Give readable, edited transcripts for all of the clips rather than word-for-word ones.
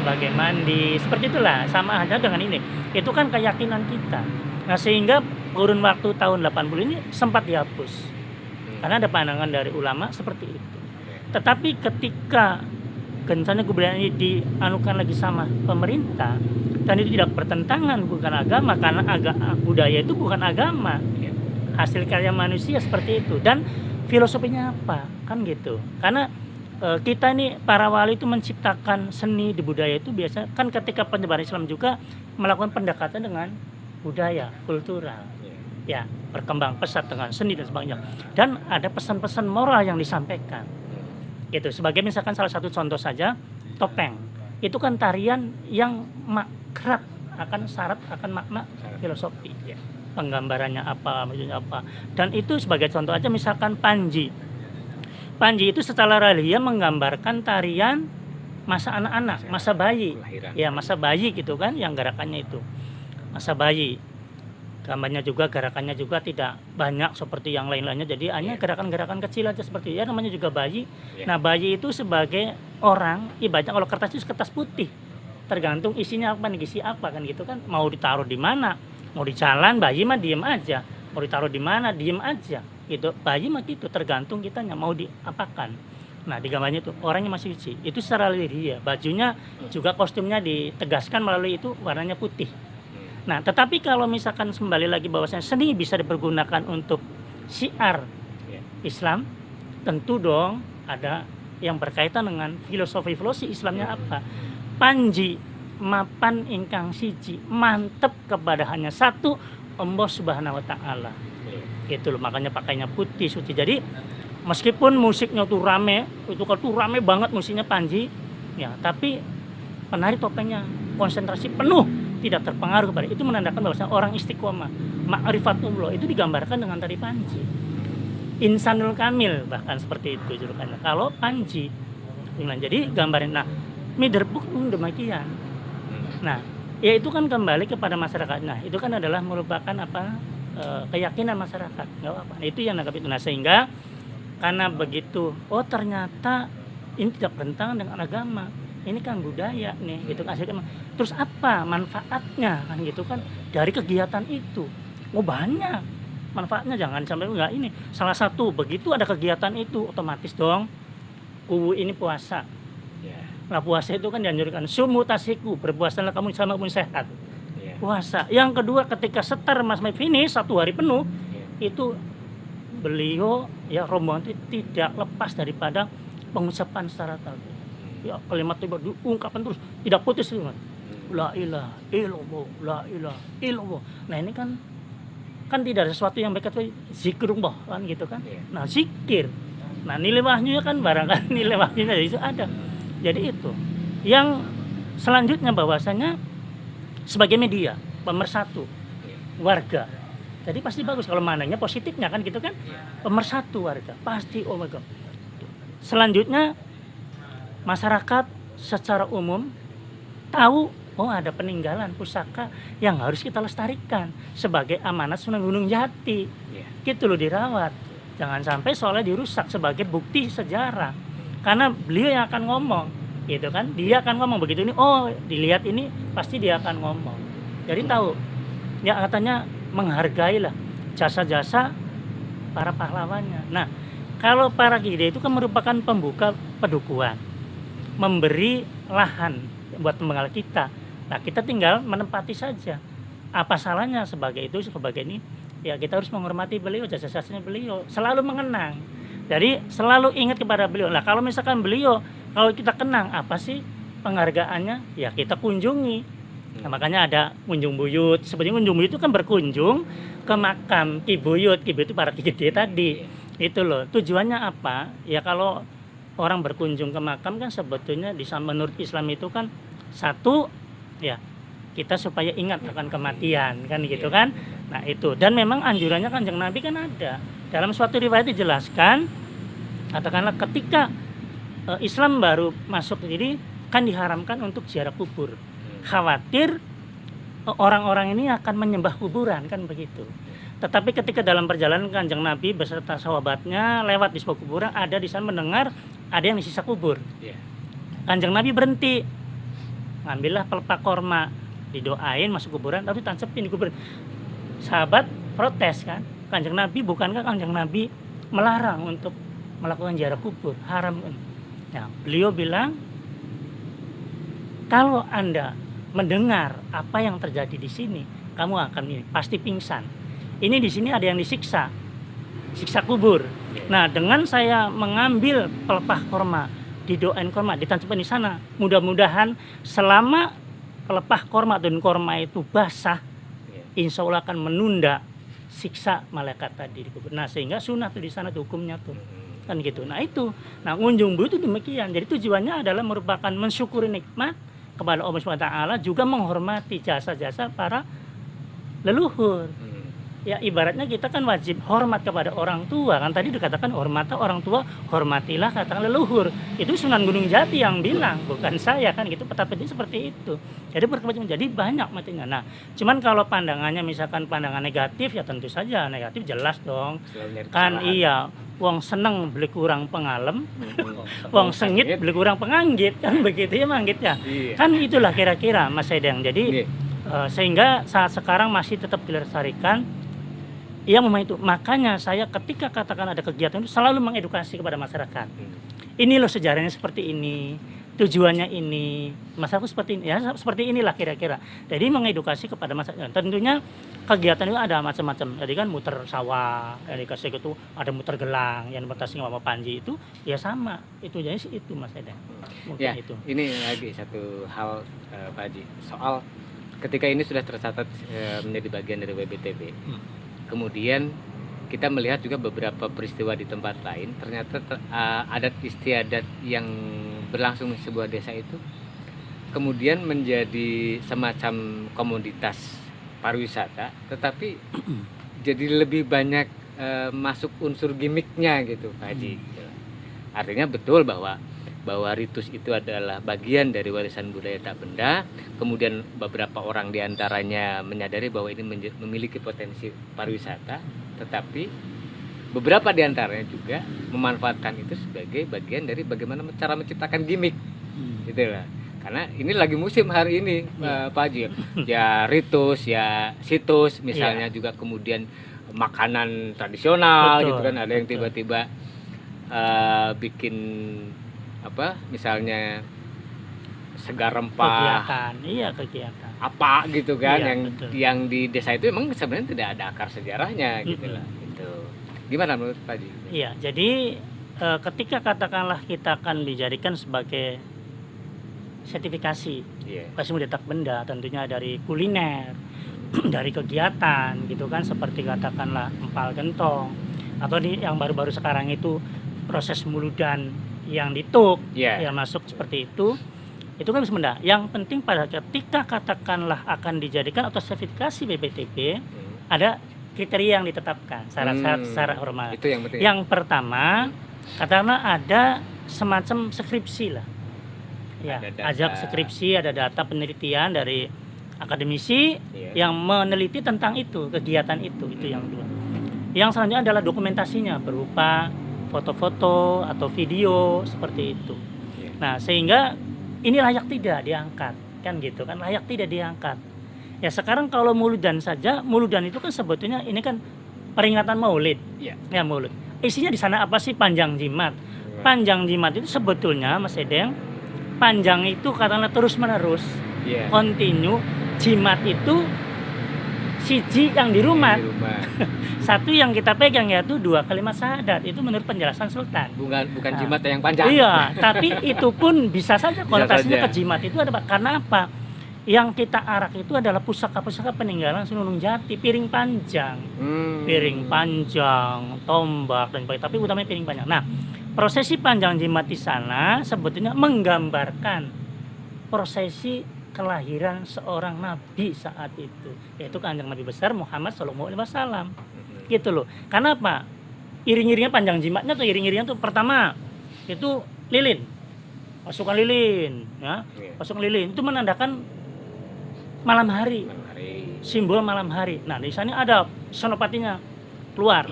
sebagai mandi, seperti itulah, sama aja dengan ini. Itu kan keyakinan kita. Nah, sehingga kurun waktu tahun 80 ini sempat dihapus. Karena ada pandangan dari ulama seperti itu. Tetapi ketika misalnya kebudayaan ini dianukan lagi sama pemerintah, dan itu tidak bertentangan, bukan agama, karena budaya itu bukan agama, hasil karya manusia seperti itu. Dan filosofinya apa, kan gitu. Karena kita ini para wali itu menciptakan seni di budaya itu biasa kan ketika penyebaran Islam juga melakukan pendekatan dengan budaya kultural, ya berkembang pesat dengan seni dan sebagainya, dan ada pesan-pesan moral yang disampaikan gitu. Sebagai misalkan salah satu contoh saja, topeng itu kan tarian yang kerap akan syarat akan makna filosofi, penggambarannya apa, maksudnya apa. Dan itu sebagai contoh aja misalkan Panji itu secara realia menggambarkan tarian masa anak-anak, masa bayi, ya masa bayi gitu kan, yang gerakannya itu masa bayi. Gambarnya juga, gerakannya juga tidak banyak seperti yang lain-lainnya, jadi hanya gerakan-gerakan kecil aja seperti ya, namanya juga bayi. Nah, bayi itu sebagai orang, ibaratnya kalau kertas itu kertas putih, tergantung isinya apa, isi apa kan gitu kan, mau ditaruh di mana, mau di jalan bayi mah diem aja, mau ditaruh di mana diem aja gitu, bayi mah gitu, tergantung kitanya mau diapakan. Nah, di gambarnya itu orangnya masih suci, itu secara liria, bajunya juga kostumnya ditegaskan melalui itu warnanya putih. Nah, tetapi kalau misalkan kembali lagi bahwasanya seni bisa dipergunakan untuk syiar Islam, tentu dong ada yang berkaitan dengan filosofi Islamnya apa. Panji mapan ingkang siji, mantep kepada hanya satu, Allah Subhanahu wa taala. Gitu loh, makanya pakainya putih suci. Jadi meskipun musiknya tuh rame, itu kan tuh rame banget musiknya Panji, ya, tapi penari topengnya konsentrasi penuh, tidak terpengaruh kepada itu, menandakan bahwa orang istiqomah, ma'rifatullah itu digambarkan dengan tari Panji. Insanul kamil bahkan seperti itu julukannya. Kalau Panji, jadi gambarin. Nah, Miderbuk pun demikian. Nah, ya itu kan kembali kepada masyarakat. Nah, itu kan adalah merupakan keyakinan masyarakat, nggak apa. Nah, itu yang nangkap itu. Nah, sehingga karena begitu, oh ternyata ini tidak bertentangan dengan agama, ini kan budaya nih, gitu kan. Terus apa manfaatnya kan gitu kan dari kegiatan itu? Oh banyak manfaatnya, jangan sampai enggak ini. Salah satu begitu ada kegiatan itu, otomatis dong kubu ini puasa. Nah, puasa itu kan dianjurkan sumu tasiku, berpuasalah kamu sama kamu sehat. Puasa. Yang kedua, ketika setar Mas Mai finish 1 hari penuh, itu beliau ya rombongan itu tidak lepas daripada pengucapan secara talbiyah. Ya kalimat itu diungkapkan terus, tidak putus kan. La ilaha illallah, la ilaha illallah. Nah, ini kan tidak ada sesuatu yang berkata zikrullah kan gitu kan. Nah, zikir. Nah, nilai wahyunya kan barangkali nilai wahyunya itu ada. Jadi itu. Yang selanjutnya bahwasanya sebagai media pemersatu warga, jadi pasti bagus kalau mananya positifnya kan gitu kan, pemersatu warga pasti, oh my god. Selanjutnya masyarakat secara umum tahu, oh ada peninggalan pusaka yang harus kita lestarikan sebagai amanat Sunan Gunung Jati, gitu loh, dirawat, jangan sampai soalnya dirusak sebagai bukti sejarah, karena beliau yang akan ngomong gitu kan, dia akan ngomong begitu ini, oh dilihat ini pasti dia akan ngomong, jadi tahu ya, katanya menghargailah jasa-jasa para pahlawannya. Nah, kalau para kiai itu kan merupakan pembuka pedukuhan, memberi lahan buat pembenggal kita. Nah, kita tinggal menempati saja. Apa salahnya sebagai itu, sebagai ini, ya kita harus menghormati beliau, jasa-jasanya beliau, selalu mengenang. Jadi selalu ingat kepada beliau. Nah, kalau misalkan beliau, kalau kita kenang apa sih penghargaannya, ya kita kunjungi. Nah, makanya ada kunjung buyut. Sebenarnya kunjung buyut itu kan berkunjung ke makam Ki Buyut. Ki Buyut itu para Ki Gede tadi. Itu loh. Tujuannya apa? Ya kalau orang berkunjung ke makam kan sebetulnya menurut Islam itu kan satu, ya kita supaya ingat akan kematian kan gitu kan. Nah, itu. Dan memang anjurannya Kanjeng Nabi kan ada. Dalam suatu riwayat dijelaskan, katakanlah ketika Islam baru masuk jadi kan diharamkan untuk ziarah kubur, khawatir orang-orang ini akan menyembah kuburan kan begitu. Tetapi ketika dalam perjalanan Kanjeng Nabi beserta sahabatnya lewat di sebuah kuburan, ada di sana mendengar ada yang disisa kubur. Kanjeng Nabi berhenti, ngambillah pelepah korma, didoain masuk kuburan, lalu ditancepin di kuburan. Sahabat protes kan, Kanjeng Nabi, bukankah Kanjeng Nabi melarang untuk melakukan ziarah kubur, haram kan? Nah, beliau bilang, kalau Anda mendengar apa yang terjadi di sini, kamu akan ini pasti pingsan. Ini di sini ada yang disiksa, siksa kubur. Nah, dengan saya mengambil pelepah korma, didoain korma, ditancapkan di sana, mudah-mudahan selama pelepah korma dan korma itu basah, insya Allah akan menunda siksa malaikat tadi di kubur. Nah, sehingga sunah tuh di sana tuh hukumnya tuh kan gitu. Nah itu, nah Ngunjung Bu itu demikian. Jadi tujuannya adalah merupakan mensyukuri nikmat kepada Allah SWT, juga menghormati jasa-jasa para leluhur. Ya ibaratnya kita kan wajib hormat kepada orang tua kan, tadi dikatakan hormati orang tua, hormatilah katakan leluhur. Itu Sunan Gunung Jati yang bilang, bukan saya kan gitu. Peta peti seperti itu. Jadi berkewajiban, jadi banyak matinya. Nah, cuman kalau pandangannya misalkan pandangan negatif, ya tentu saja negatif, jelas dong. Kan iya, wong seneng beli kurang pengalem, wong sengit beli kurang penganggit kan begitu ya manggitnya. Kan itulah kira-kira Mas Edeng. Jadi sehingga saat sekarang masih tetap dilestarikan. Ya memang itu, makanya saya ketika katakan ada kegiatan itu selalu mengedukasi kepada masyarakat. Ini loh sejarahnya seperti ini, tujuannya ini, masyarakat seperti ini, ya seperti inilah kira-kira. Jadi mengedukasi kepada masyarakat. Tentunya kegiatan itu ada macam-macam. Jadi kan muter sawah, dari kasih itu ada muter gelang, yang bertasnya sama Panji itu, ya sama. Itu jadi itu Mas Edeng. Mungkin ya, itu. Ini lagi satu hal Pak Haji, soal ketika ini sudah tercatat menjadi bagian dari WBTB. Kemudian kita melihat juga beberapa peristiwa di tempat lain, ternyata adat istiadat yang berlangsung di sebuah desa itu kemudian menjadi semacam komoditas pariwisata, tetapi jadi lebih banyak masuk unsur gimmicknya gitu Pak Haji. Artinya betul bahwa ritus itu adalah bagian dari warisan budaya tak benda. Kemudian beberapa orang diantaranya menyadari bahwa ini memiliki potensi pariwisata, tetapi beberapa diantaranya juga memanfaatkan itu sebagai bagian dari bagaimana cara menciptakan gimmick, gitu lah. Karena ini lagi musim hari ini Pak Haji, ya ritus, ya situs, misalnya juga kemudian makanan tradisional, gitu kan. Ada yang tiba-tiba bikin apa misalnya segar rempah kegiatan apa gitu kan, yang di desa itu memang sebenarnya tidak ada akar sejarahnya gitu lah. Itu gimana menurut Pak Haji? Iya, jadi ketika katakanlah kita akan dijadikan sebagai sertifikasi kasih budaya tak benda, tentunya dari kuliner, dari kegiatan gitu kan, seperti katakanlah empal gentong, atau yang baru-baru sekarang itu proses muludan yang dituk, yang masuk seperti itu kan bisa benda. Yang penting pada ketika katakanlah akan dijadikan atau sertifikasi BPTB, ada kriteria yang ditetapkan, syarat-syarat secara formal. Itu yang penting. Yang pertama, katakanlah ada semacam skripsi lah. Ya, ajak skripsi, ada data penelitian dari akademisi yang meneliti tentang itu, kegiatan itu yang dua. Yang selanjutnya adalah dokumentasinya berupa foto-foto atau video seperti itu. Nah, sehingga ini layak tidak diangkat, kan gitu kan, layak tidak diangkat. Ya sekarang kalau muludan saja, muludan itu kan sebetulnya ini kan peringatan Maulid. Ya Maulid. Isinya di sana apa sih? Panjang jimat. Panjang jimat itu sebetulnya Mas Edeng, panjang itu katakanlah terus-menerus, continue. Jimat itu siji yang di rumah. Satu yang kita pegang yaitu 2 kalimat syahadat, itu menurut penjelasan Sultan. Bukan jimat yang panjang. Iya, tapi itu pun bisa saja konotasinya ke jimat itu ada, karena apa? Yang kita arak itu adalah pusaka-pusaka peninggalan Sunan Gunung Jati, piring panjang, tombak dan sebagainya, tapi utamanya piring panjang. Nah, prosesi panjang jimat di sana sebetulnya menggambarkan prosesi kelahiran seorang nabi saat itu, yaitu Kanjeng Nabi besar Muhammad SAW. Gitu loh. Karena apa? Iring-iringnya panjang jimatnya tuh, iring-iringnya tuh pertama itu lilin. Pasukan lilin, ya. Pasukan lilin itu menandakan malam hari. Simbol malam hari. Nah, di sana ada senopatinya keluar.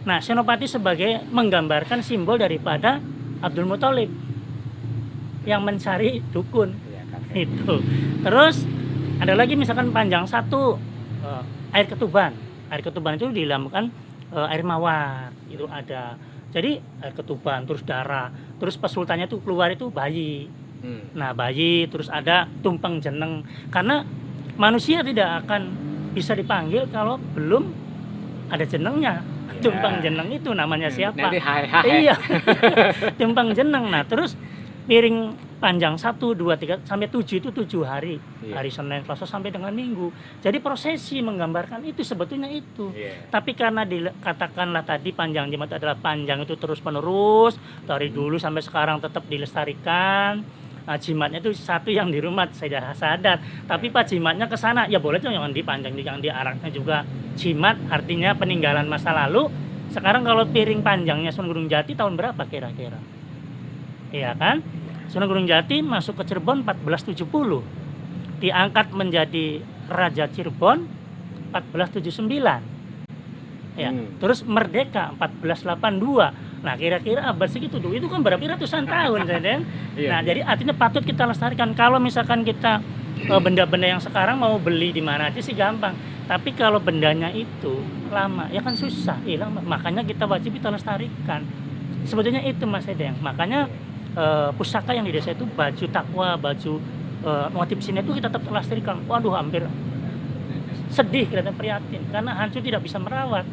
Nah, senopati sebagai menggambarkan simbol daripada Abdul Muthalib yang mencari dukun. Itu. Terus ada lagi misalkan panjang satu air ketuban. Air ketuban itu dilambungkan air mawar itu ada. Jadi air ketuban terus darah, terus pesultannya tuh keluar itu bayi. Nah bayi terus ada tumpeng jeneng karena manusia tidak akan bisa dipanggil kalau belum ada jenengnya. Tumpeng jeneng itu namanya siapa? Nanti hai. Iya. Tumpeng jeneng. Nah terus piring panjang 1, 2, 3 sampai 7 itu 7 hari. Hari Senin, Selasa sampai dengan Minggu. Jadi prosesi menggambarkan itu sebetulnya itu. Tapi karena dikatakanlah tadi panjang jimat adalah panjang itu terus menerus dari dulu sampai sekarang tetap dilestarikan. Nah, jimatnya itu satu yang di rumah saya sadar. Tapi Pak jimatnya ke sana ya boleh tuh yang dipanjang yang diaraknya juga jimat artinya peninggalan masa lalu. Sekarang kalau piring panjangnya Sunan Gunung Jati tahun berapa kira-kira? Iya kan? Sunan Gunung Jati masuk ke Cirebon 1470. Diangkat menjadi Raja Cirebon 1479. Ya, terus merdeka 1482. Nah, kira-kira abad segitu tuh. Itu kan berapa ratusan tahun, kan? Nah, jadi artinya patut kita lestarikan. Kalau misalkan kita benda-benda yang sekarang mau beli di mana aja sih gampang. Tapi kalau bendanya itu lama, ya kan susah, hilang. Makanya kita wajib kita lestarikan. Sebetulnya itu Mas Edeng. Makanya pusaka yang di desa itu baju takwa, baju motif sini itu kita tetap lestarikan. Waduh, hampir sedih kelihatan prihatin karena hancur tidak bisa merawat.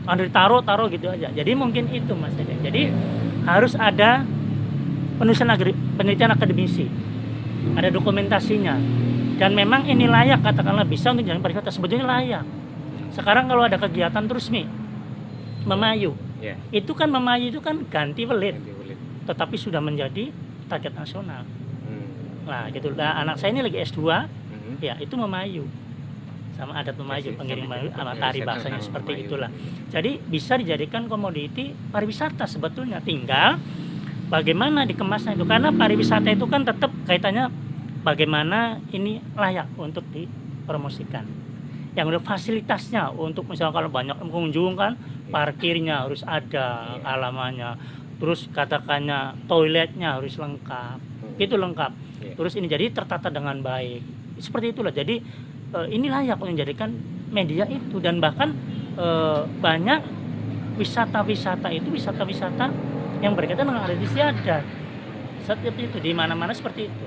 Andri taruh gitu aja. Jadi mungkin itu Mas Edeng. Jadi harus ada penelitian akademisi. Ada dokumentasinya. Dan memang ini layak katakanlah bisa untuk jalan pariwisata, sebetulnya layak. Sekarang kalau ada kegiatan terus nih memayu. Itu kan memayu itu kan ganti welit. Tetapi sudah menjadi target nasional. Nah, gitu. Nah, anak saya ini lagi S2, ya itu memayu. Sama adat memayu, pengiring memayu, sama tari bahasanya seperti itulah. Jadi bisa dijadikan komoditi pariwisata sebetulnya. Tinggal bagaimana dikemasnya itu. Karena pariwisata itu kan tetap kaitannya bagaimana ini layak untuk dipromosikan. Yang udah fasilitasnya untuk misalnya kalau banyak pengunjung kan, parkirnya harus ada alamannya. Terus katakannya toiletnya harus lengkap. Itu lengkap. Terus ini jadi tertata dengan baik. Seperti itulah. Jadi ini layak untuk menjadikan media itu dan bahkan banyak wisata-wisata yang berkaitan dengan adat istiadat. Seperti itu di mana-mana seperti itu.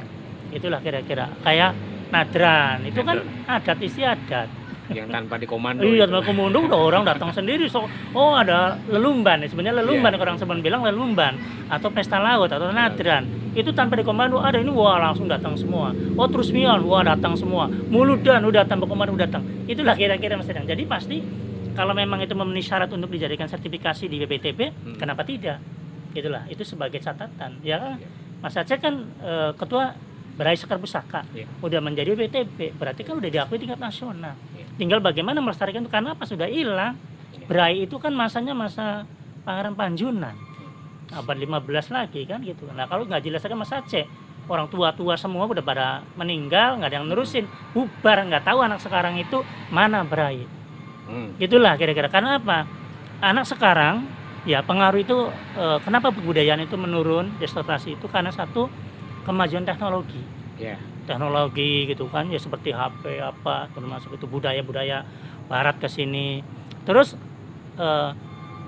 Itulah kira-kira kayak nadran itu kan adat istiadat. Yang tanpa dikomando. Iya, tanpa komando udah orang datang sendiri. Oh ada lelumban, sebenarnya lelumban orang sebenarnya bilang lelumban atau pesta laut atau nadran. Itu tanpa dikomando ada ini wah langsung datang semua. Oh terus mian wah datang semua. Muludan udah tanpa komando datang. Itulah kira-kira Mas Edang. Jadi pasti kalau memang itu memenuhi syarat untuk dijadikan sertifikasi di BPTB, kenapa tidak? Itulah itu sebagai catatan. Ya Mas Aceh kan ketua Berai Sekar Pusaka udah menjadi BPTB, berarti kan udah diakui tingkat nasional. Tinggal bagaimana melestarikan itu karena apa sudah hilang. Berai itu kan masanya masa Pangeran Panjunan. Abad 15 lagi kan gitu. Nah, kalau nggak dilestarikan Mas Aceh, orang tua-tua semua udah pada meninggal, nggak ada yang nerusin, bubar, nggak tahu anak sekarang itu mana Berai. Gitulah kira-kira. Karena apa? Anak sekarang ya pengaruh itu kenapa kebudayaan itu menurun, destrukasi itu karena satu kemajuan teknologi. Teknologi gitu kan ya seperti HP apa termasuk itu budaya-budaya barat ke sini. Terus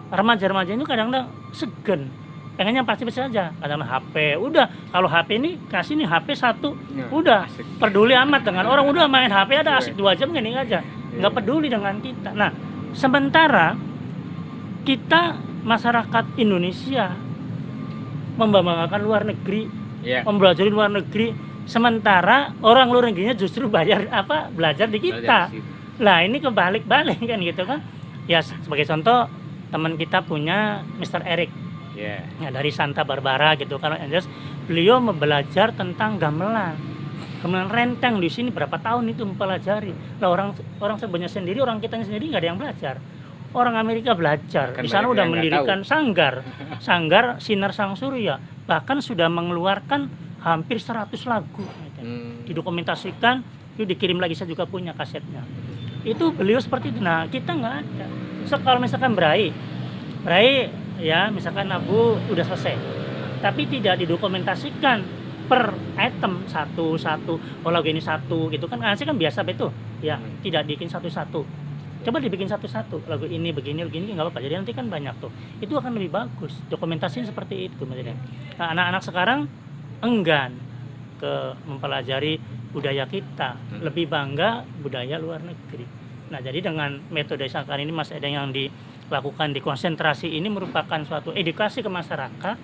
remaja-remaja itu kadang-kadang segen. Pengennya pasti saja. Kadang HP, udah kalau HP ini kasih nih HP 1, udah asik. Peduli amat dengan orang udah main HP ada asik 2 jam gini aja. Nggak peduli dengan kita. Nah, sementara kita masyarakat Indonesia membanggakan luar negeri, mempelajari luar negeri, sementara orang luar negerinya justru belajar di kita. Lah ini kebalik-balik kan gitu kan. Ya sebagai contoh teman kita punya Mr. Eric. Ya, dari Santa Barbara gitu kan. Beliau belajar tentang gamelan. Gamelan renteng di sini berapa tahun itu mempelajari. Lah orang sebenarnya sendiri, orang kitanya sendiri nggak ada yang belajar. Orang Amerika belajar. Di sana udah mendirikan sanggar Sinar Sang Surya. Bahkan sudah mengeluarkan hampir 100 lagu. Didokumentasikan, itu dikirim lagi, saya juga punya kasetnya. Itu beliau seperti itu. Nah, kita nggak ada. So, kalau misalkan Berai ya misalkan Abu udah selesai. Tapi tidak didokumentasikan per item satu, oh lagu ini satu gitu kan, sih kan biasa betul ya, tidak bikin satu-satu, coba dibikin satu-satu, lagu ini begini nggak apa-apa, jadi nanti kan banyak tuh, itu akan lebih bagus dokumentasinya seperti itu. Nah, anak-anak sekarang enggan ke mempelajari budaya kita, lebih bangga budaya luar negeri. Nah jadi dengan metode Sangkan ini Mas Edeng yang dilakukan di konsentrasi ini merupakan suatu edukasi ke masyarakat,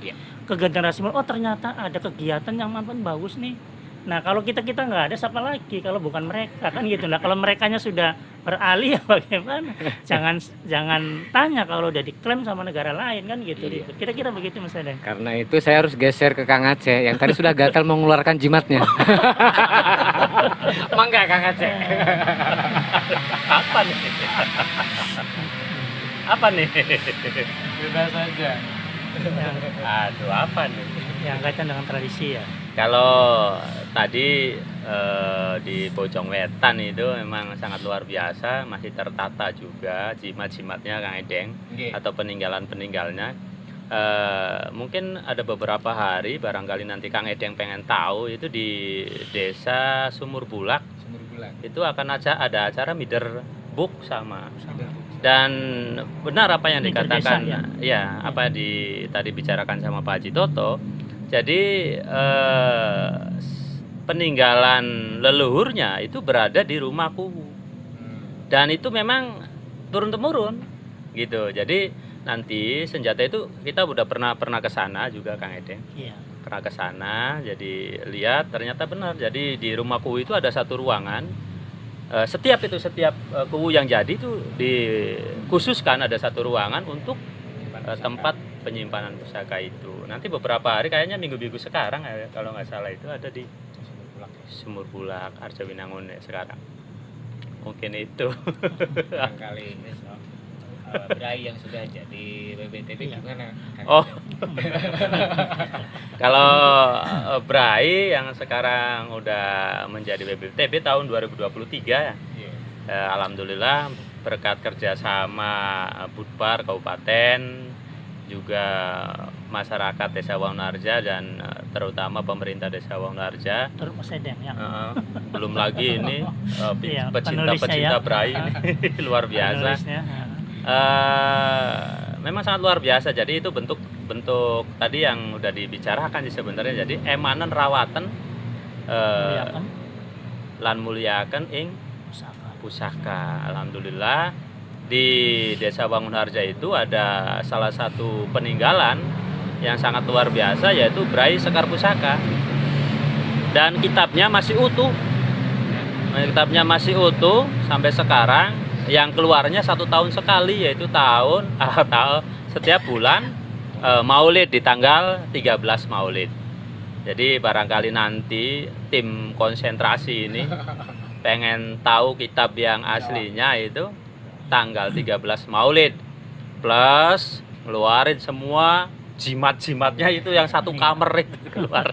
ke generasi muda, oh ternyata ada kegiatan yang mampan bagus nih. Nah kalau kita nggak ada, siapa lagi kalau bukan mereka kan gitu. Nah kalau merekanya sudah beralih ya bagaimana? jangan tanya kalau udah diklaim sama negara lain kan gitu. Kira-kira begitu Mas Edeng. Karena itu saya harus geser ke Kang Aceh yang tadi sudah gagal mengeluarkan jimatnya. Mangga Kang Aceh. Apa nih? Apa nih? Bebas saja. Aduh, apa nih? Yang kaitan dengan tradisi ya. Kalau tadi di Bojong Wetan itu memang sangat luar biasa, masih tertata juga jimat-jimatnya Kang Edeng atau peninggalan-peninggalnya. Mungkin ada beberapa hari barangkali nanti Kang Edeng pengen tahu, itu di desa Sumur Bulak itu akan ada acara Mider Book sama. Dan benar apa yang dikatakan ya apa tadi bicarakan sama Pak Haji Toto. Jadi peninggalan leluhurnya itu berada di rumah kuwu. Dan itu memang turun-temurun gitu. Jadi nanti senjata itu kita udah pernah ke sana juga Kang Edeng. Pernah ke sana, jadi lihat ternyata benar. Jadi di rumah kuwu itu ada satu ruangan. Setiap kuwu yang jadi itu dikhususkan ada satu ruangan untuk tempat penyimpanan pusaka itu. Nanti beberapa hari kayaknya minggu-minggu sekarang ya, kalau nggak salah itu ada di Sumur Bulak, Arjawinangun ya sekarang. Mungkin itu. Kali ini Brai yang sudah jadi WBTB gimana? Oh. Kalau Brai yang sekarang udah menjadi WBTB tahun 2023 ya. Alhamdulillah berkat kerjasama Budpar Kabupaten, juga masyarakat Desa Wangunarja dan terutama pemerintah Desa Wangunarja. Terus Mas Edeng ya. Belum lagi ini pecinta Brai ini luar biasa. Memang sangat luar biasa. Jadi itu bentuk tadi yang udah dibicarakan sih sebenarnya. Jadi emanen rawatan lan mulyaken ing pusaka. Alhamdulillah di Desa Wangunarja itu ada salah satu peninggalan yang sangat luar biasa, yaitu Brai Sekar Pusaka. Dan kitabnya masih utuh. Kitabnya masih utuh sampai sekarang. Yang keluarnya 1 tahun sekali, yaitu setiap bulan Maulid di tanggal 13 Maulid. Jadi barangkali nanti tim konsentrasi ini pengen tahu kitab yang aslinya itu tanggal 13 Maulid plus ngeluarin semua jimat-jimatnya itu yang satu kamar itu keluar.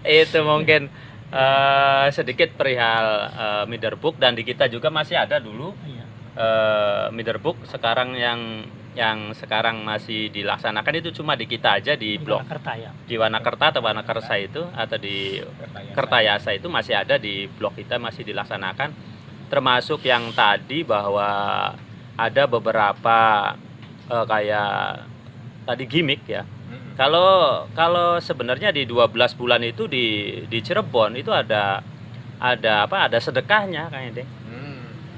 Itu mungkin sedikit perihal Mider Book. Dan di kita juga masih ada dulu Mider Book. Sekarang yang sekarang masih dilaksanakan itu cuma di kita aja di blok di Wanakerta atau Wanakersa itu, atau di Kertayasa itu masih ada di blok kita, masih dilaksanakan. Termasuk yang tadi bahwa ada beberapa kayak tadi gimmick ya. Kalau sebenarnya di 12 bulan itu di Cirebon itu ada sedekahnya kayaknya deh.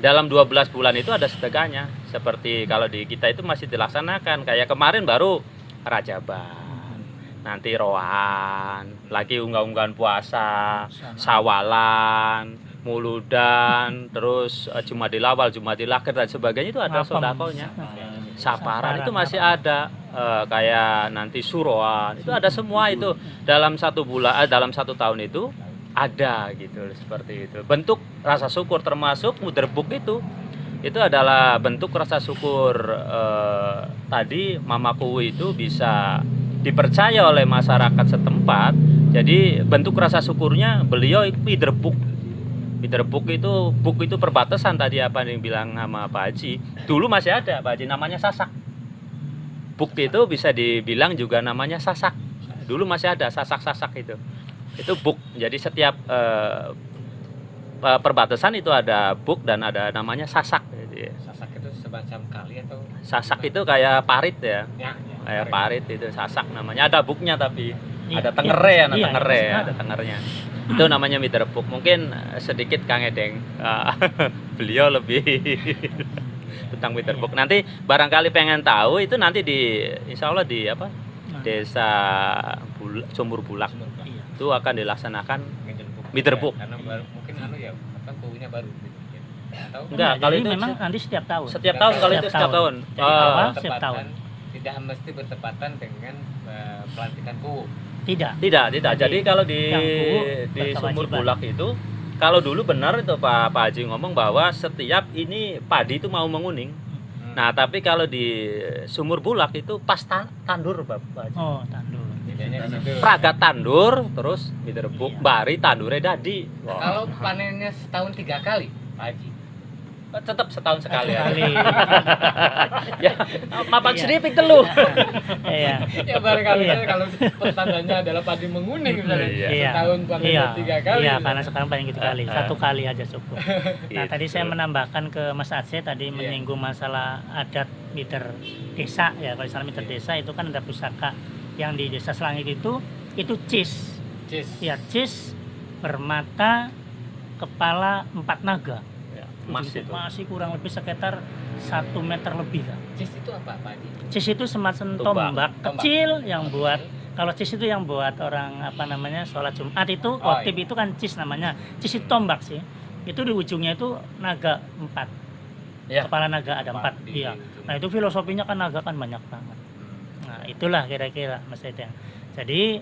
Dalam 12 bulan itu ada sedekahnya. Seperti kalau di kita itu masih dilaksanakan. Kayak kemarin baru Rajaban, nanti Rohan, lagi unggah-unggahan puasa, Sawalan, Muludan, terus Jumadil Awal, Jumadil Akhir dan sebagainya itu ada sodakonya. Saparan itu masih ada, kayak nanti Suroan itu ada semua. Itu dalam 1 bulan, dalam 1 tahun itu ada gitu, seperti itu. Bentuk rasa syukur, termasuk Mider Book itu adalah bentuk rasa syukur. Tadi Mama Kuwu itu bisa dipercaya oleh masyarakat setempat. Jadi bentuk rasa syukurnya beliau Mider Book. Mider Book itu perbatasan tadi apa yang bilang sama Pak Haji. Dulu masih ada Pak Haji namanya Sasak. Book itu bisa dibilang juga namanya Sasak. dulu masih ada sasak-sasak itu buk. Jadi setiap perbatasan itu ada buk dan ada namanya sasak. Jadi, Sasak itu semacam kali atau sasak itu kayak parit ya, ya, kayak parit itu sasak namanya. Ada buknya tapi Iya, ada tengere, iya, ada iya, tengere, iya. ada tengernya. Itu namanya meter book. Mungkin sedikit Kang Edeng, beliau lebih tentang meter book. Nanti barangkali pengen tahu itu nanti insya Allah di desa Sumur Bulak Iya. itu akan dilaksanakan meter book. karena baru, mungkin ya kubunya baru gitu. Atau Enggak, kalau jadi itu memang nanti setiap tahun. setiap tahun kalau itu setiap tahun. Jadi awal setiap bertepatan- tahun. tidak mesti bertepatan dengan pelantikan kubu. Tidak. Tidak. Jadi, Jadi kalau di yang kubu Sumur berkewajiban. Bulak itu kalau dulu benar itu Pak Haji ngomong bahwa setiap ini padi itu mau menguning. Nah, tapi kalau di Sumur Bulak itu pas tandur Pak Haji. Oh, tandur. Bedanya di situ. Pragat tandur terus diterbuk Iya. bari tandure dadi. Kalau panennya setahun 3 kali, Pak Haji. Tetap setahun sekali ya. Kali. Ya, mapak Iya. sedikit telu. Iya. Ya barangkali Iya. kalau pertandanya adalah padi menguning misalnya. Iya. Setahun panennya 3 kali. Iya, misalnya. karena sekarang paling gitu kali. Satu kali aja cukup. Nah, tadi Gitu. saya menambahkan ke Mas Aceh tadi Iya. menyinggung masalah adat meter desa ya. Kalau misalnya meter desa itu kan ada pusaka yang di Desa Selangit itu cis. Cis. Ya, cis bermata kepala 4 naga. Ya, emas Itu itu. masih kurang lebih sekitar 1 meter lebih lah. Cis itu apa, Pak Haji? Cis itu semacam Tombak. tombak kecil yang buat kalau cis itu yang buat orang sholat Jumat itu khotib iya. itu kan cis namanya. Cis itu tombak sih. Itu di ujungnya itu naga 4. Ya. Kepala naga ada 4. Di Iya. ujung. Nah, itu filosofinya kan naga kan banyak banget. Nah, itulah kira-kira Mas Edeng. Jadi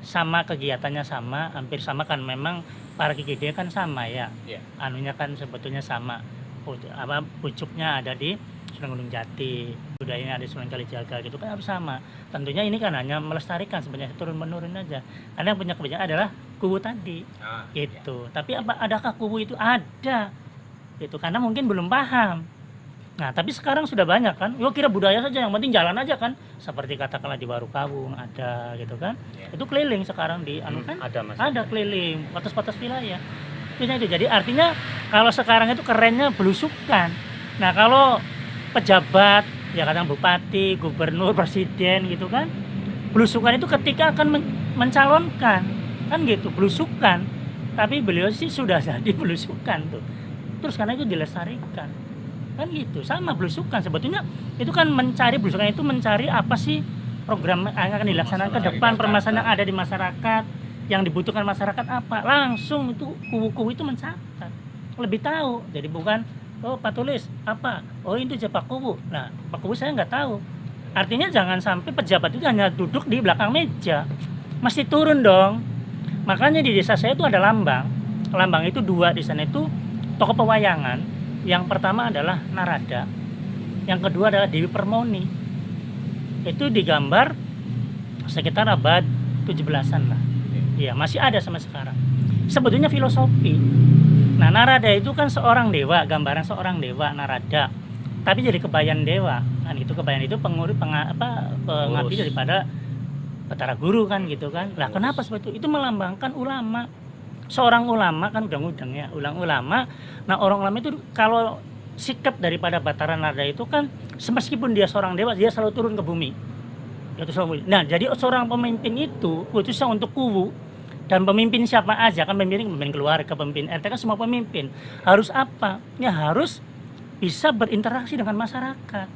sama kegiatannya sama, hampir sama kan memang para gede kan sama ya. Iya. Anunya kan sebetulnya sama. Pucuknya ada di Sunan Gunung Jati, budayanya ada di Sunan Kalijaga gitu kan harus sama. Tentunya ini kan hanya melestarikan sebenarnya turun menurun aja. Karena yang punya kebijakan adalah kubu tadi Ah, gitu. Tapi adakah kubu itu ada? Gitu karena mungkin belum paham. Nah, tapi sekarang sudah banyak kan. Yo kira budaya saja yang penting jalan aja kan. Seperti katakanlah di Warukawung ada gitu kan. Iya. Itu keliling sekarang di anu kan. Ada Mas. Ada keliling batas-batas wilayah. Itu jadi artinya kalau sekarang itu kerennya belusukan. Nah, kalau pejabat ya kadang bupati, gubernur, presiden gitu kan. Belusukan itu ketika akan mencalonkan kan gitu, belusukan. Tapi beliau sih sudah jadi belusukan tuh. Terus karena itu dilestarikan. Kan gitu, sama belusukan sebetulnya itu kan mencari belusukan itu mencari apa sih program yang akan dilaksanakan ke depan, permasalahan yang ada di masyarakat, yang dibutuhkan masyarakat apa, langsung itu kubu-kubu itu mencatat, lebih tahu. Jadi bukan oh Pak Tulis apa, oh itu aja Pak Kubu. Nah Pak Kubu saya nggak tahu. Artinya jangan sampai pejabat itu hanya duduk di belakang meja, mesti turun dong. Makanya di desa saya itu ada lambang itu 2 di sana itu tokoh pewayangan. Yang pertama adalah Narada, yang kedua adalah Dewi Permoni. Itu digambar sekitar abad 17-an lah. Iya, masih ada sampai sekarang. Sebetulnya filosofi. Nah, Narada itu kan seorang dewa, gambaran seorang dewa Narada. Tapi jadi kebayan dewa. Kan itu kebayan itu pengabdi daripada Batara Guru kan gitu kan. Lah kenapa seperti itu? Itu melambangkan ulama. Seorang ulama kan udang-udang ya, ulama. Nah, orang ulama itu kalau sikap daripada Batara Narada itu kan meskipun dia seorang dewa, dia selalu turun ke bumi. Nah, jadi seorang pemimpin itu khususnya untuk kubu dan pemimpin siapa aja kan pemimpin keluarga, pemimpin RT kan semua pemimpin. Harus apa? Ya harus bisa berinteraksi dengan masyarakat,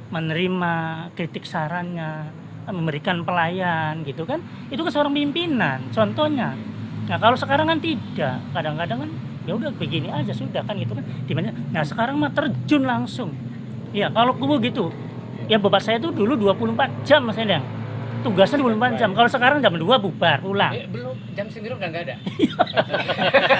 menerima kritik sarannya, memberikan pelayan gitu kan. Itu kan seorang pimpinan, contohnya. Nah, kalau sekarang kan tidak, kadang-kadang kan ya udah begini aja sudah kan gitu kan. Dimana? Nah, sekarang mah terjun langsung. Ya, kalau kubu gitu. Ya bapak saya itu dulu 24 jam Mas Endang. Tugasnya 24 jam. Kalau sekarang jam 2 bubar, pulang. Belum jam sendiri udah nggak ada.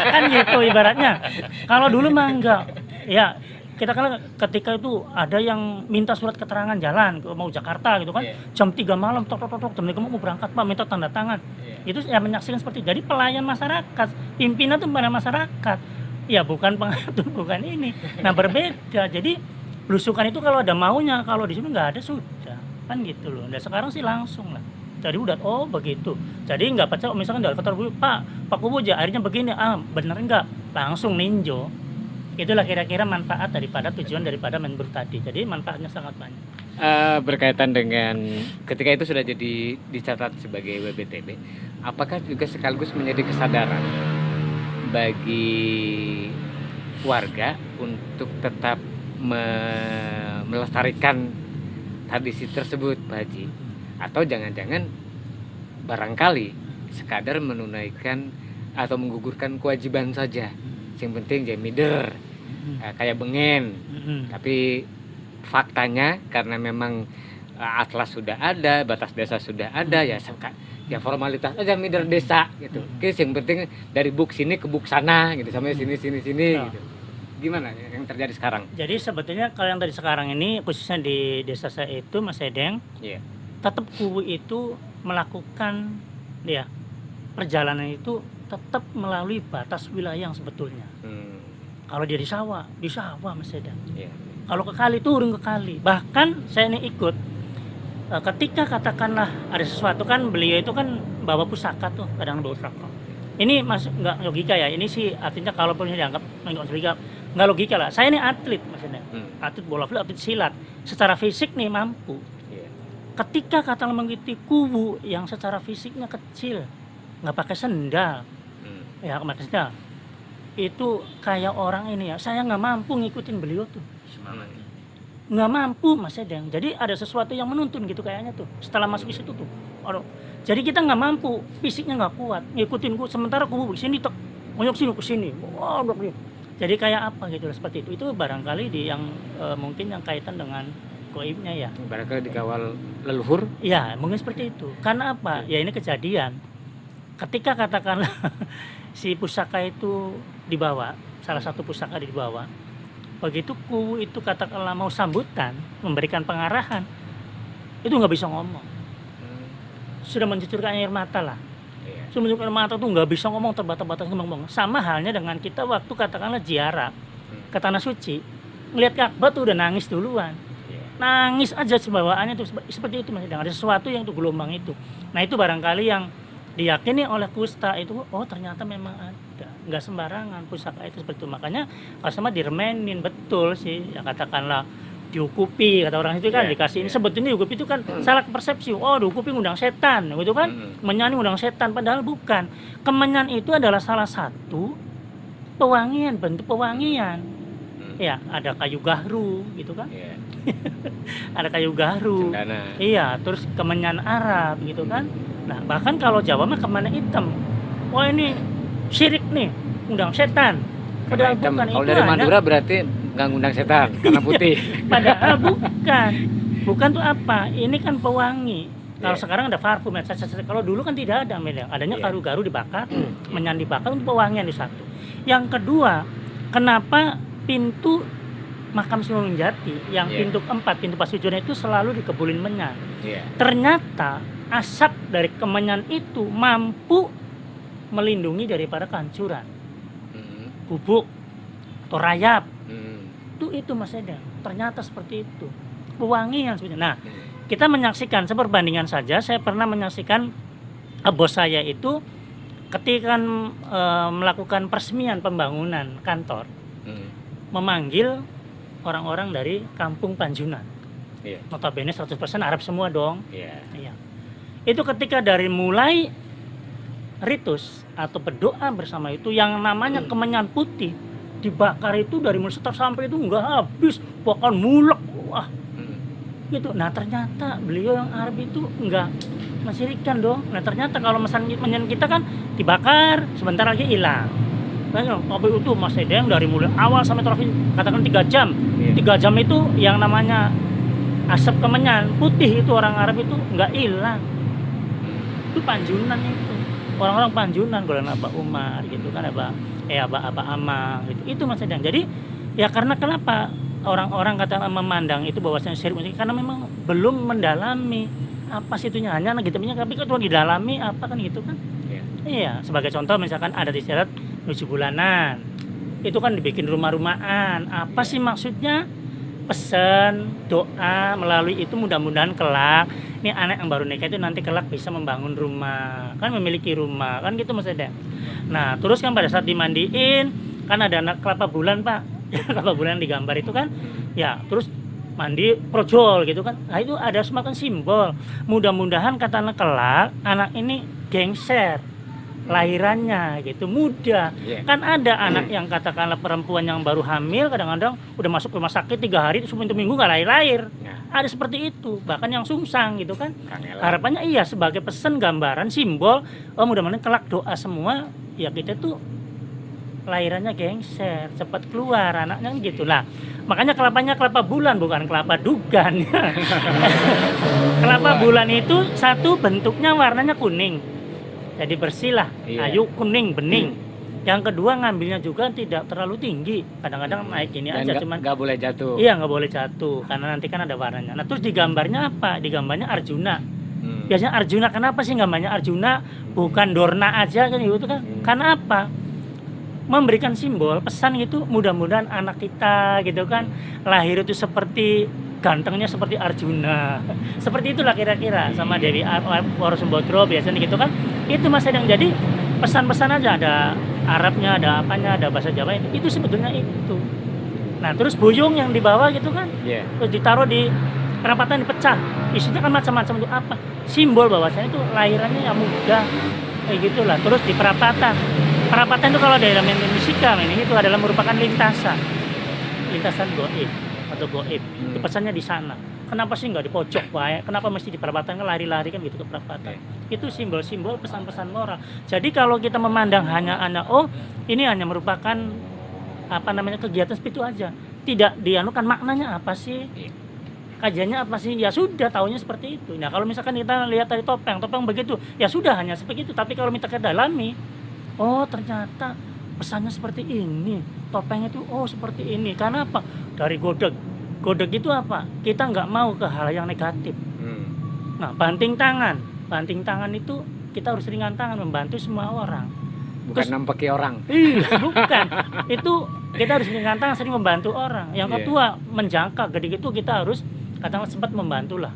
Kan gitu ibaratnya. Kalau dulu mah enggak. Ya, kita kan ketika itu ada yang minta surat keterangan jalan mau Jakarta gitu kan. Iya. Jam 3 malam tok jam 3 mau berangkat Pak, minta tanda tangan. Iya. Itu ya menyaksikan seperti itu. Jadi pelayan masyarakat, pimpinan itu pada masyarakat. Ya bukan pengatur, bukan ini. Nah berbeda. Jadi belusukan itu kalau ada maunya, kalau di sini nggak ada sudah. Kan gitu loh. Dan sekarang sih langsung lah. Jadi udah, oh begitu. Jadi nggak percaya, misalkan dari kantor Pak Kubu aja airnya begini, bener nggak? Langsung ninjo. Itulah kira-kira manfaat daripada tujuan daripada menbur tadi. Jadi manfaatnya sangat banyak. Berkaitan dengan ketika itu sudah jadi dicatat sebagai WBTB, apakah juga sekaligus menjadi kesadaran bagi warga untuk tetap melestarikan tradisi tersebut, Pak Haji? Atau jangan-jangan barangkali sekadar menunaikan atau menggugurkan kewajiban saja, yang penting jamider kayak bengen, tapi faktanya karena memang atlas sudah ada, batas desa sudah ada, ya formalitas aja mider desa gitu. Oke, yang penting dari buk sini ke buk sana gitu, sampai sini gitu. Gimana yang terjadi sekarang? Jadi sebetulnya kalau yang dari sekarang ini khususnya di desa saya itu Mas Edeng, tetap kubu itu melakukan perjalanan itu tetap melalui batas wilayah yang sebetulnya. Kalau dia di sawah Mas Edeng. Kalau ke kali turun ke kali. Bahkan saya ini ikut ketika katakanlah ada sesuatu, kan beliau itu kan bawa pusaka tuh, kadang bawa pusaka. Ini nggak logika ya. Ini sih artinya kalaupun dianggap nggak logika lah. Saya ini atlet Mas Edeng. Atlet bola voli, atlet silat. Secara fisik nih mampu. Ketika katakanlah mengikuti kubu yang secara fisiknya kecil, nggak pakai sendal, pakai sendal, itu kayak orang ini ya, saya nggak mampu ngikutin beliau tuh, nggak mampu Mas Edeng. Jadi ada sesuatu yang menuntun gitu kayaknya tuh setelah masuk di situ tuh. Jadi kita nggak mampu, fisiknya nggak kuat ngikutin kubu, sementara kubu sini tek monyok sini ke sini. Jadi kayak apa gitu seperti itu barangkali yang mungkin yang kaitan dengan goibnya ya. Barangkali dikawal leluhur? Ya mungkin seperti itu. Karena apa? Ya ini kejadian. Ketika katakanlah si pusaka itu dibawa, salah satu pusaka dibawa, begitu kubu itu katakanlah mau sambutan, memberikan pengarahan, itu nggak bisa ngomong. Sudah mencucurkan air mata lah. Sudah mencucurkan air mata tuh nggak bisa ngomong, terbatas-batas ngomong. Sama halnya dengan kita waktu katakanlah ziarah ke tanah suci, ngelihat Ka'bah tuh udah nangis duluan. Nangis aja bawaannya tuh seperti itu Mas. Ada sesuatu yang tuh gelombang itu. Nah itu barangkali yang diyakini oleh Kusta itu, oh ternyata memang ada, nggak sembarangan pusaka itu seperti itu. Makanya kalau sama diremenin betul sih, ya katakanlah diukupi, kata orang itu kan dikasih ini sebetulnya diukupi itu kan salah persepsi. Oh diukupi ngundang setan, gitu kan? Kemenyan ngundang setan, padahal bukan. Kemenyan itu adalah salah satu pewangian, bentuk pewangian. Ya ada kayu gahru, gitu kan? Ada kayu gahru, cendana. Iya, terus kemenyan Arab gitu kan. Nah bahkan kalau Jawa mah kemenyan hitam. Wah ini syirik nih, undang setan. Padahal bukan. Kalau dari Madura berarti nggak ngundang setan karena putih. Padahal bukan tuh apa? Ini kan pewangi. Kalau sekarang ada parfum. Kalau dulu kan tidak ada, adanya garu-garu dibakar, menyan dibakar untuk pewangian di satu. Yang kedua, kenapa pintu makam Sunan Jati yang pintu 4, pintu Pasujuan itu selalu dikebulin menyan? Ternyata asap dari kemenyan itu mampu melindungi daripada kehancuran gubuk atau rayap. Itu Mas Edeng, ternyata seperti itu pewangian sebenarnya. Nah kita menyaksikan seperbandingan saja, saya pernah menyaksikan bos saya itu ketika melakukan peresmian pembangunan kantor, memanggil orang-orang dari kampung Panjunan. Notabene 100% Arab semua dong. Itu ketika dari mulai ritus atau berdoa bersama itu yang namanya kemenyan putih dibakar itu dari mulai start sampai itu nggak habis, bahkan mulek. Wah gitu. Nah ternyata beliau yang Arab itu nggak mesirikan dong. Nah ternyata kalau menyan kita kan dibakar sebentar lagi hilang. Tapi itu Mas Edeng dari mulai awal sampai terakhir katakan 3 jam. 3 jam itu yang namanya asap kemenyan putih itu orang Arab itu nggak hilang. Itu Panjunan itu. Orang-orang Panjunan, golongan Abah Umar gitu kan, Abah Amang gitu. Itu Mas Edeng. Jadi ya karena kenapa orang-orang kata memandang itu bahwasanya syirik, karena memang belum mendalami apa sih itunya, hanya gitu, tapi kalau didalami apa kan gitu kan. Iya, sebagai contoh misalkan ada istiadat 7 bulanan, itu kan dibikin rumah-rumahan. Apa sih maksudnya? pesan doa melalui itu, mudah-mudahan kelak ini anak yang baru nikah itu nanti kelak bisa membangun rumah, kan memiliki rumah, kan gitu Mas Eda. Nah terus kan pada saat dimandiin kan ada anak kelapa bulan Pak, kelapa bulan digambar itu kan, ya terus mandi projol gitu kan. Nah itu ada semacam simbol, mudah-mudahan kata anak kelak anak ini gengser lahirannya gitu, muda. Kan ada anak yang katakanlah perempuan yang baru hamil kadang-kadang udah masuk rumah sakit 3 hari terus 1 minggu nggak lahir-lahir. Ada seperti itu, bahkan yang sungsang gitu kan. Harapannya iya sebagai pesan, gambaran, simbol, oh mudah-mudahan kelak doa semua ya kita tuh lahirannya gengser, cepat keluar anaknya gitu lah. Makanya kelapanya kelapa bulan bukan kelapa dugan. Kelapa bulan itu satu bentuknya warnanya kuning, jadi bersih lah, ayu kuning bening. Yang kedua ngambilnya juga tidak terlalu tinggi, kadang-kadang naik ini Dan aja, cuman nggak boleh jatuh. iya nggak boleh jatuh karena nanti kan ada warnanya. Nah terus digambarnya apa? Digambarnya Arjuna. Biasanya Arjuna, kenapa sih gambarnya Arjuna bukan Dorna aja kan gitu kan? Karena apa? Memberikan simbol pesan itu, mudah-mudahan anak kita gitu kan lahir itu seperti gantengnya seperti Arjuna. Seperti itulah kira-kira, sama Dewi Waro Sembodro biasanya gitu kan. Itu Mas yang jadi pesan-pesan aja, ada Arabnya, ada apanya, ada bahasa Jawa itu sebetulnya itu. Nah, terus buyung yang dibawa gitu kan. Terus ditaruh di perapatan, dipecah. Isinya kan macam-macam, itu apa? Simbol bahwasanya itu lahirannya yang muda. Kayak gitulah. Terus di perapatan. Perapatan itu kalau dalam musika ini itu adalah merupakan lintasan goib atau goib. Itu pesannya di sana. Kenapa sih nggak di pojok baik? Kenapa mesti di perapatan, kan lari-lari kan gitu ke perapatan? Itu simbol-simbol pesan-pesan moral. Jadi kalau kita memandang hanya oh ini hanya merupakan apa namanya kegiatan seperti itu aja, tidak dianukan maknanya apa sih? Kajiannya apa sih? Ya sudah, taunya seperti itu. Nah kalau misalkan kita lihat dari topeng begitu, ya sudah hanya seperti itu. Tapi kalau kita kedalami, oh ternyata pesannya seperti ini, topeng itu oh seperti ini. Karena apa? Dari godeg itu apa? Kita nggak mau ke hal yang negatif. Nah banting tangan itu kita harus ringan tangan, membantu semua orang. Bukan nampaki orang. Iya, bukan. Itu kita harus ringan tangan, sering membantu orang. Yang kedua menjangka gede itu kita harus katakan sempat membantulah,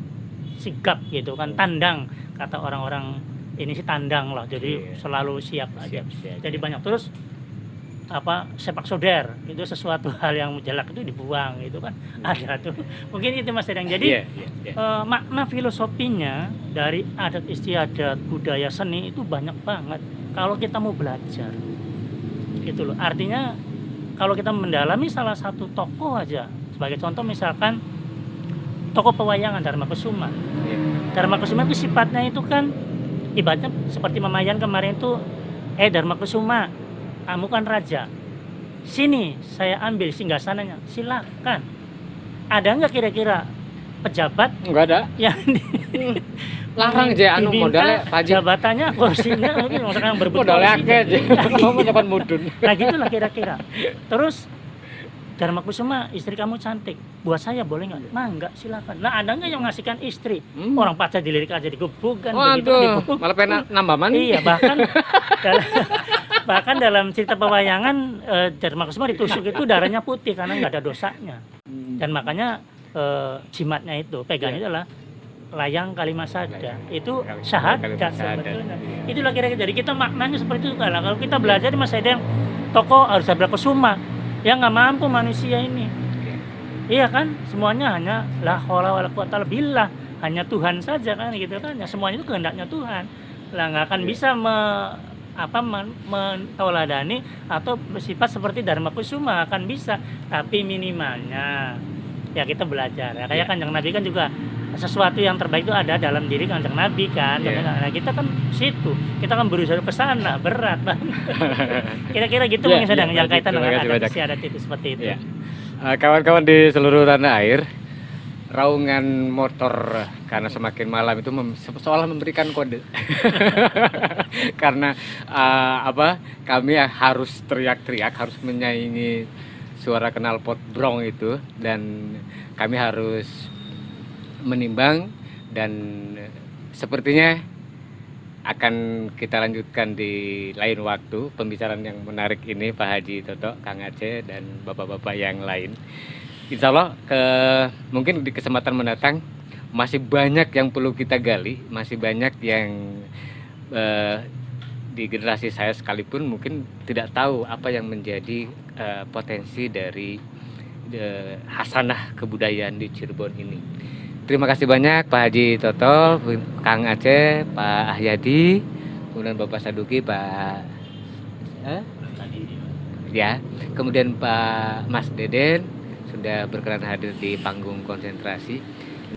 sigap gitu kan, tandang kata orang-orang ini sih, tandang lah, jadi selalu siap aja. Jadi banyak. Terus apa, sepak soder itu sesuatu hal yang jelek itu dibuang gitu kan, ada tuh. Mungkin itu Mas Dedang. Jadi makna filosofinya dari adat istiadat budaya seni itu banyak banget kalau kita mau belajar gitu loh. Artinya kalau kita mendalami salah satu tokoh aja, sebagai contoh misalkan tokoh pewayangan Dharma Kusuma. Dharma Kusuma itu sifatnya itu kan ibaratnya seperti Mamayan kemarin itu, Dharma Kusuma, kamu kan raja, sini saya ambil singgasananya, silakan. Ada nggak kira-kira pejabat? Nggak ada. Yang larang aja anu modalnya pajak. Jabatannya, kursinya, mungkin misalkan berebut modalnya kursi. akeh aja. Kamu nyapan mudun. Nah gitulah kira-kira. Terus Dharma Kusuma, istri kamu cantik, buat saya boleh nggak? Enggak, silakan. Nah ada nggak yang ngasihkan istri? Orang pacar dilirik aja digebuk kan, begitu digebuk. Malah pengen nambah mani. Iya, bahkan dalam cerita pewayangan Dharma Kusuma ditusuk itu darahnya putih karena nggak ada dosanya. Dan makanya jimatnya itu pegangannya adalah layang kalimasada, itu syahadat sebetulnya. Itulah kira-kira. Jadi kita maknanya seperti itu. Kalau kita belajar di Mas Edeng, tokoh harus Dharma Kusuma. Ya nggak mampu manusia ini, iya kan, semuanya hanya la haula wala quwata illa billah, hanya Tuhan saja kan gitu kan, ya semuanya itu kehendaknya Tuhan lah, nggak akan bisa mentauladani atau bersifat seperti Dharma Kusuma, akan bisa, tapi minimalnya ya kita belajar ya, kayak Kanjeng Nabi kan juga sesuatu yang terbaik itu ada dalam diri Kanjeng Nabi kan. Nah kita kan situ, kita kan berusaha ke sana, berat banget. Kira-kira gitu mungkin sedang yang kaitan dengan adat istiadat itu seperti itu. Kawan-kawan di seluruh tanah air, raungan motor karena semakin malam itu seolah memberikan kode. Karena kami harus teriak-teriak, harus menyaingi suara knalpot brong itu, dan kami harus menimbang, dan sepertinya akan kita lanjutkan di lain waktu pembicaraan yang menarik ini, Pak Haji Toto, Kang Aceh, dan bapak-bapak yang lain. Insya Allah mungkin di kesempatan mendatang masih banyak yang perlu kita gali, masih banyak yang di generasi saya sekalipun mungkin tidak tahu apa yang menjadi potensi dari hasanah kebudayaan di Cirebon ini. Terima kasih banyak Pak Haji Toto, Kang Aceh, Pak Ahyadi, kemudian Bapak Saduki, Pak ya, kemudian Pak Mas Deden sudah berkenan hadir di panggung konsentrasi.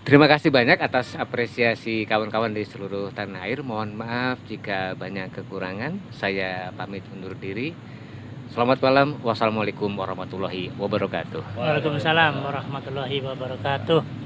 Terima kasih banyak atas apresiasi kawan-kawan di seluruh tanah air. Mohon maaf jika banyak kekurangan. Saya pamit undur diri. Selamat malam. Wassalamualaikum warahmatullahi wabarakatuh. Waalaikumsalam warahmatullahi wabarakatuh.